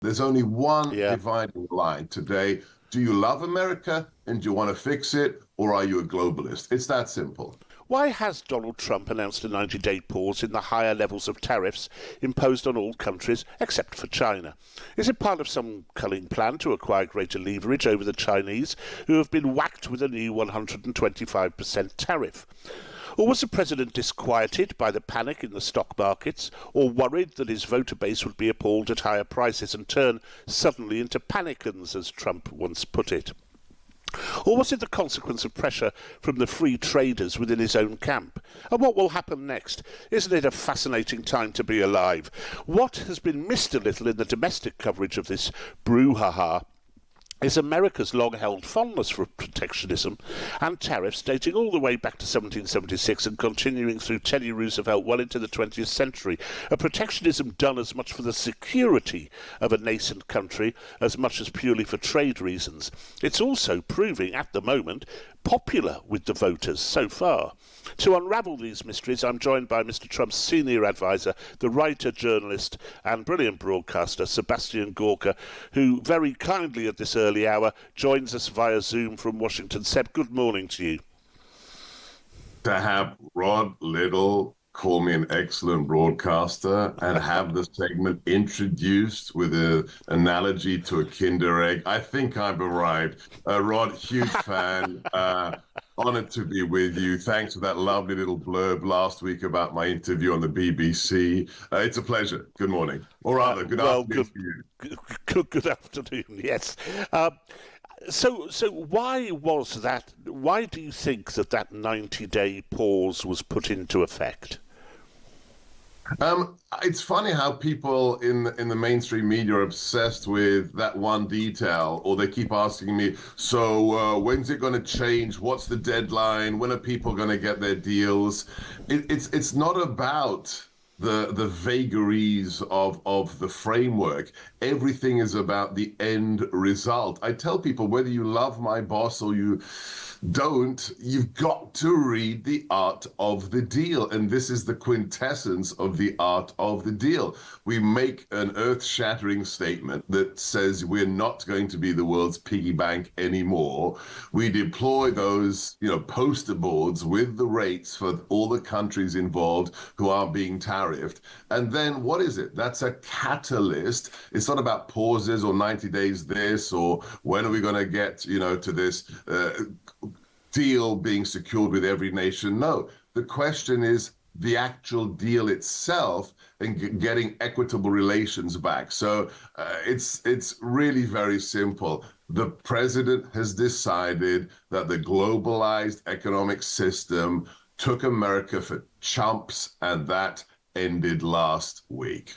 There's only one Yeah. dividing line today. Do you love America and do you want to fix it, or are you a globalist? It's that simple. Why has Donald Trump announced a 90-day pause in the higher levels of tariffs imposed on all countries except for China? Is it part of some cunning plan to acquire greater leverage over the Chinese, who have been whacked with a new 125% tariff? Or was the president disquieted by the panic in the stock markets, or worried that his voter base would be appalled at higher prices and turn suddenly into panicans, as Trump once put it? Or was it the consequence of pressure from the free traders within his own camp? And what will happen next? Isn't it a fascinating time to be alive? What has been missed a little in the domestic coverage of this brouhaha is America's long-held fondness for protectionism and tariffs dating all the way back to 1776 and continuing through Teddy Roosevelt well into the 20th century. A protectionism done as much for the security of a nascent country as much as purely for trade reasons. It's also proving, at the moment, popular with the voters so far. To unravel these mysteries, I'm joined by Mr. Trump's senior advisor, the writer, journalist and brilliant broadcaster, Sebastian Gorka, who very kindly at this early hour joins us via Zoom from Washington. Seb, good morning to you. To have Rod Little call me an excellent broadcaster and have the segment introduced with an analogy to a Kinder Egg, I think I've arrived. Rod, huge fan. Honored to be with you. Thanks for that lovely little blurb last week about my interview on the BBC. It's a pleasure. Good morning. Or rather, good afternoon to you. Good afternoon, yes. So why was that? Why do you think that 90-day pause was put into effect? It's funny how people in the mainstream media are obsessed with that one detail, or they keep asking me, so when's it going to change? What's the deadline? When are people going to get their deals? It's not about the vagaries of the framework. Everything is about the end result. I tell people, whether you love my boss or you don't, you've got to read the art of the deal. And this is the quintessence of the art of the deal. We make an earth-shattering statement that says we're not going to be the world's piggy bank anymore. We deploy those, poster boards with the rates for all the countries involved who are being tariffed. And then what is it? That's a catalyst. It's not about pauses or 90 days this, or when are we going to get, to this deal being secured with every nation. No, the question is the actual deal itself and getting equitable relations back. So it's really very simple. The president has decided that the globalized economic system took America for chumps, and that ended last week.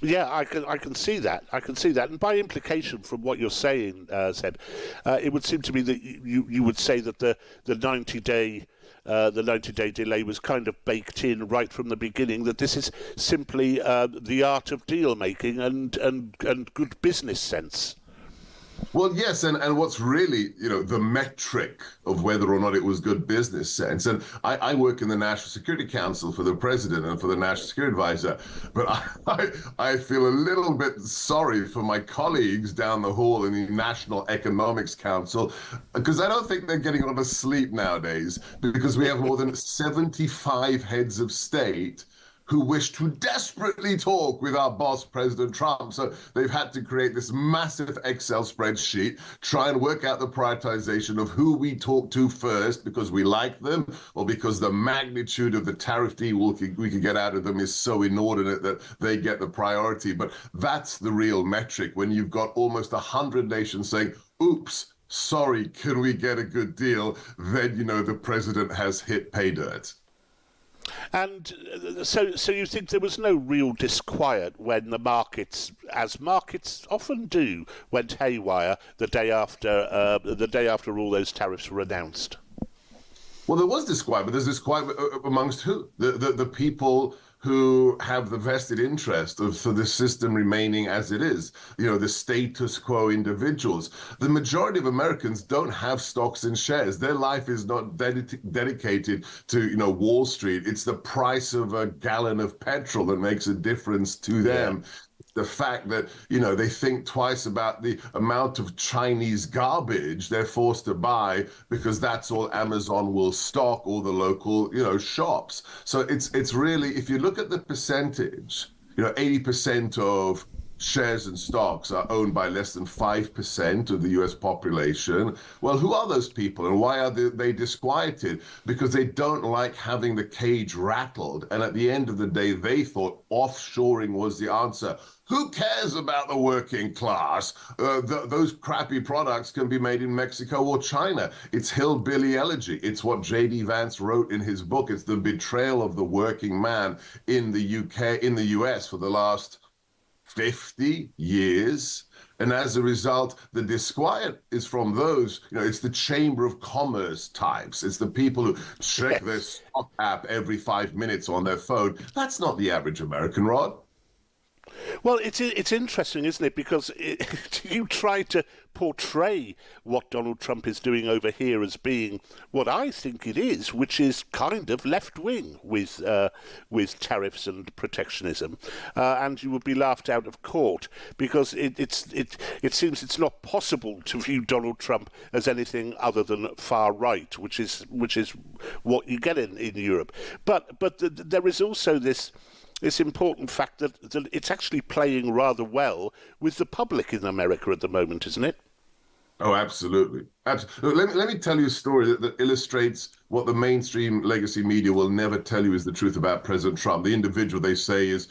Yeah, I can see that. I can see that, and by implication, from what you're saying, Seb, it would seem to me that you would say that the 90-day delay was kind of baked in right from the beginning. That this is simply the art of deal making and good business sense. Well, yes, and what's really, the metric of whether or not it was good business sense. And I work in the National Security Council for the president and for the National Security Advisor, but I feel a little bit sorry for my colleagues down the hall in the National Economics Council, because I don't think they're getting a lot of sleep nowadays, because we have more than 75 heads of state who wish to desperately talk with our boss, President Trump. So they've had to create this massive Excel spreadsheet, try and work out the prioritization of who we talk to first because we like them, or because the magnitude of the tariff deal we could get out of them is so inordinate that they get the priority. But that's the real metric, when you've got almost 100 nations saying, oops, sorry, can we get a good deal? Then, the president has hit pay dirt. And so you think there was no real disquiet when the markets, as markets often do, went haywire the day after all those tariffs were announced? Well, there was disquiet, but there's disquiet amongst who? The people who have the vested interest for the system remaining as it is, the status quo individuals. The majority of Americans don't have stocks and shares. Their life is not dedicated to, Wall Street. It's the price of a gallon of petrol that makes a difference to them. the fact that, they think twice about the amount of Chinese garbage they're forced to buy because that's all Amazon will stock, or the local, shops. So it's really, if you look at the percentage, 80% of shares and stocks are owned by less than 5% of the US population. Well, who are those people and why are they disquieted? Because they don't like having the cage rattled. And at the end of the day, they thought offshoring was the answer. Who cares about the working class? Those crappy products can be made in Mexico or China. It's hillbilly elegy. It's what J.D. Vance wrote in his book. It's the betrayal of the working man in the US for the last 50 years. And as a result, the disquiet is from those, it's the Chamber of Commerce types. It's the people who check their stock app every 5 minutes on their phone. That's not the average American, Rod. Well, it's interesting, isn't it? Because you try to portray what Donald Trump is doing over here as being what I think it is, which is kind of left-wing with tariffs and protectionism, and you would be laughed out of court because it seems it's not possible to view Donald Trump as anything other than far right, which is what you get in Europe. But there is also this important fact that it's actually playing rather well with the public in America at the moment, isn't it? Oh, absolutely. Absolutely. Let me tell you a story that illustrates what the mainstream legacy media will never tell you is the truth about President Trump. The individual they say is,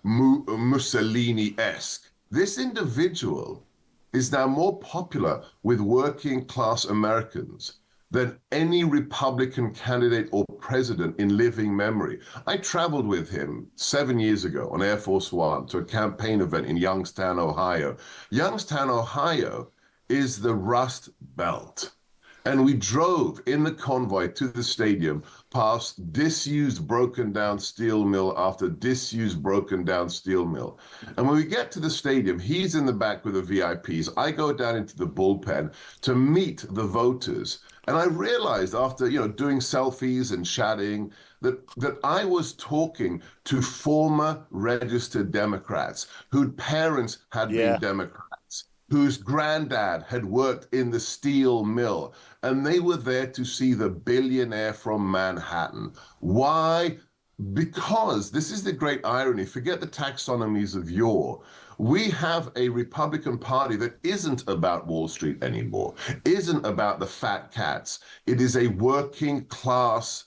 Mussolini-esque. This individual is now more popular with working class Americans than any Republican candidate or president in living memory. I traveled with him 7 years ago on Air Force One to a campaign event in Youngstown, Ohio. Youngstown, Ohio is the Rust Belt. And we drove in the convoy to the stadium past disused, broken down steel mill after disused, broken down steel mill. And when we get to the stadium, he's in the back with the VIPs. I go down into the bullpen to meet the voters. And I realized after, doing selfies and chatting that I was talking to former registered Democrats whose parents had been Democrats, whose granddad had worked in the steel mill, and they were there to see the billionaire from Manhattan. Why? Because this is the great irony. Forget the taxonomies of yore. We have a Republican Party that isn't about Wall Street anymore, isn't about the fat cats. It is a working class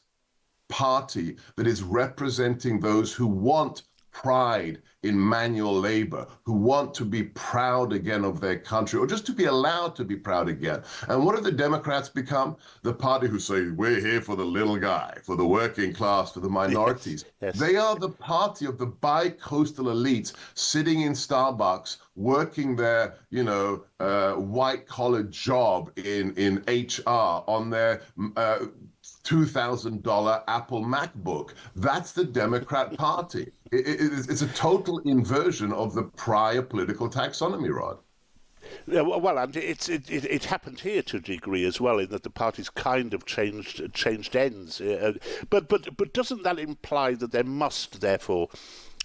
party that is representing those who want pride in manual labor, who want to be proud again of their country, or just to be allowed to be proud again. And what have the Democrats become? The party who say, we're here for the little guy, for the working class, for the minorities. Yes. They are the party of the bi-coastal elites sitting in Starbucks, working their, white-collar job in HR on their $2,000 Apple MacBook. That's the Democrat Party. It's a total inversion of the prior political taxonomy, Rod. Yeah, well, and it happened here to a degree as well, in that the parties kind of changed ends. But doesn't that imply that there must therefore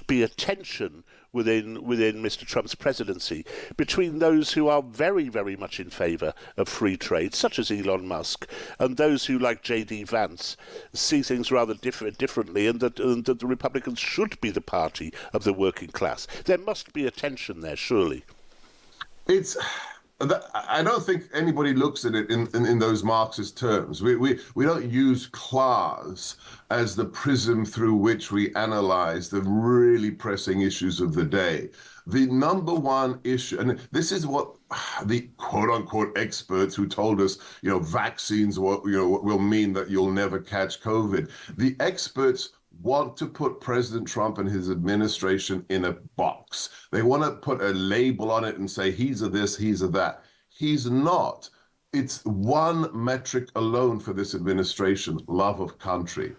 be a tension within Mr. Trump's presidency between those who are very, very much in favour of free trade, such as Elon Musk, and those who, like J.D. Vance, see things rather differently, and that the Republicans should be the party of the working class? There must be a tension there, surely. I don't think anybody looks at it in those Marxist terms. We don't use class as the prism through which we analyze the really pressing issues of the day. The number one issue, and this is what the quote-unquote experts who told us, vaccines will mean that you'll never catch COVID. The experts want to put President Trump and his administration in a box. They want to put a label on it and say, he's a this, he's a that. He's not. It's one metric alone for this administration: love of country.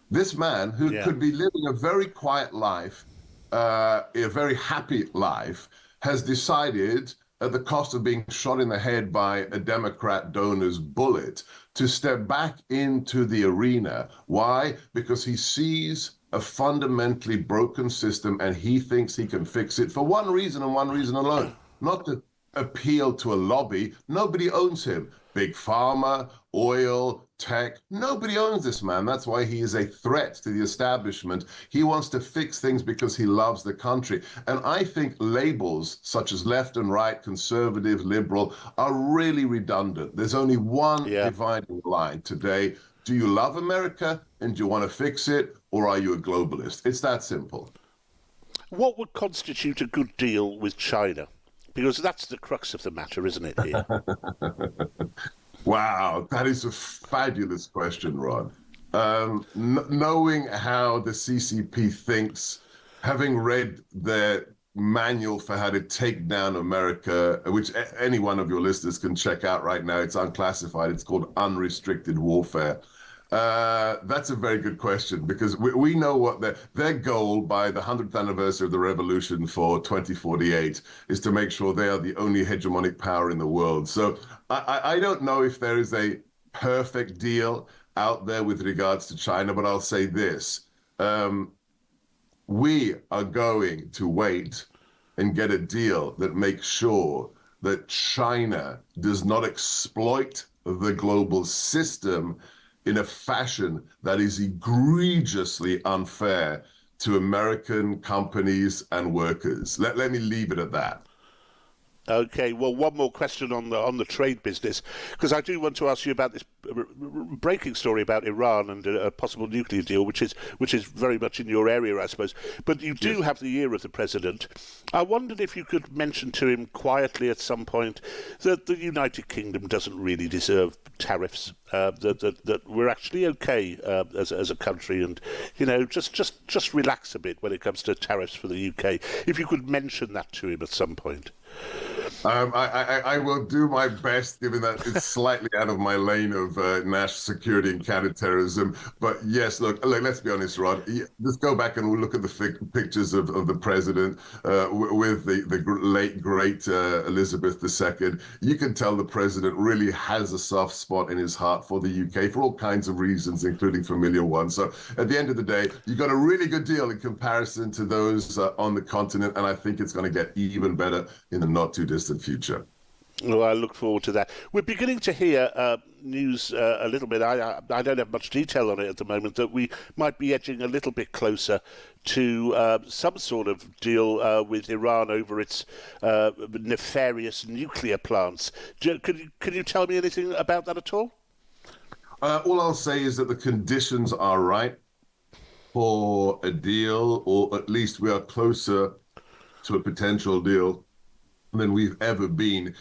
This man, who could be living a very quiet life, a very happy life, has decided, at the cost of being shot in the head by a Democrat donor's bullet, to step back into the arena. Why? Because he sees a fundamentally broken system, and he thinks he can fix it for one reason and one reason alone, not to appeal to a lobby. Nobody owns him. Big pharma, oil, tech, nobody owns this man. That's why he is a threat to the establishment. He wants to fix things because he loves the country. And I think labels such as left and right, conservative, liberal, are really redundant. There's only one dividing line today. Do you love America and do you want to fix it, or are you a globalist? It's that simple. What would constitute a good deal with China? Because that's the crux of the matter, isn't it, here? Wow, that is a fabulous question, Rod. Knowing how the CCP thinks, having read their manual for how to take down America, which any one of your listeners can check out right now, it's unclassified, it's called Unrestricted Warfare. That's a very good question, because we know what their goal by the 100th anniversary of the revolution for 2048 is to make sure they are the only hegemonic power in the world. So I don't know if there is a perfect deal out there with regards to China, but I'll say this. We are going to wait and get a deal that makes sure that China does not exploit the global system in a fashion that is egregiously unfair to American companies and workers. Let me leave it at that. Okay, well, one more question on the trade business, because I do want to ask you about this breaking story about Iran and a possible nuclear deal, which is very much in your area, I suppose. But you do have the ear of the president. I wondered if you could mention to him quietly at some point that the United Kingdom doesn't really deserve tariffs. That we're actually okay as a country, and just relax a bit when it comes to tariffs for the UK. If you could mention that to him at some point. I will do my best, given that it's slightly out of my lane of national security and counterterrorism. But yes, look, let's be honest, Rod. Let's go back and we'll look at the pictures of the president with the late, great Elizabeth II. You can tell the president really has a soft spot in his heart for the UK for all kinds of reasons, including familiar ones. So at the end of the day, you got a really good deal in comparison to those on the continent, and I think it's going to get even better in the not too distant future. Well, I look forward to that. We're beginning to hear news a little bit. I don't have much detail on it at the moment, that we might be edging a little bit closer to some sort of deal with Iran over its nefarious nuclear plants. Can you tell me anything about that at all? All I'll say is that the conditions are right for a deal, or at least we are closer to a potential deal than we've ever been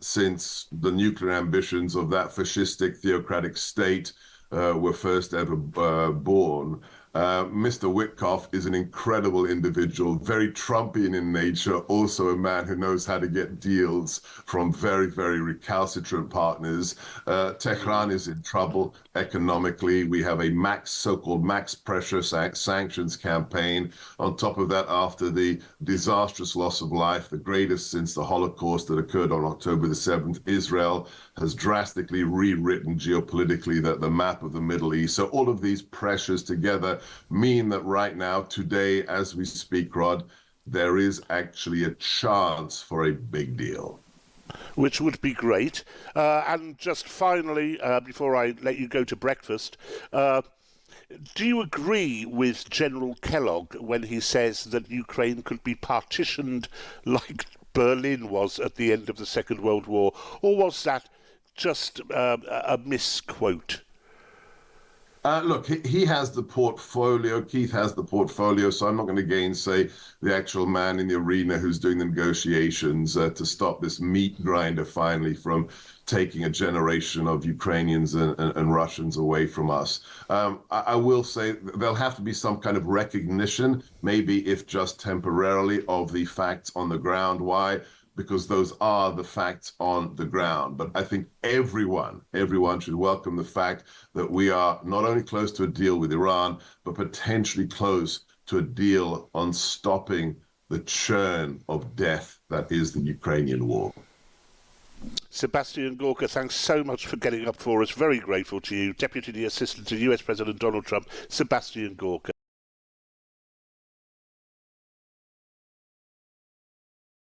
since the nuclear ambitions of that fascistic theocratic state were first ever born. Mr. Witkoff is an incredible individual, very Trumpian in nature, also a man who knows how to get deals from very, very recalcitrant partners. Tehran is in trouble economically. We have a so-called max pressure sanctions campaign. On top of that, after the disastrous loss of life, the greatest since the Holocaust that occurred on October the 7th, Israel has drastically rewritten geopolitically the map of the Middle East. So all of these pressures together mean that right now, today, as we speak, Rod, there is actually a chance for a big deal. Which would be great. And just finally, before I let you go to breakfast, do you agree with General Kellogg when he says that Ukraine could be partitioned like Berlin was at the end of the Second World War? Or was that just a misquote? Look, he has the portfolio. Keith has the portfolio, so I'm not going to gainsay the actual man in the arena who's doing the negotiations to stop this meat grinder finally from taking a generation of Ukrainians and Russians away from us. I will say there'll have to be some kind of recognition, maybe if just temporarily, of the facts on the ground. Why? Because those are the facts on the ground. But I think everyone should welcome the fact that we are not only close to a deal with Iran, but potentially close to a deal on stopping the churn of death that is the Ukrainian war. Sebastian Gorka, thanks so much for getting up for us. Very grateful to you. Deputy Assistant to US President Donald Trump, Sebastian Gorka.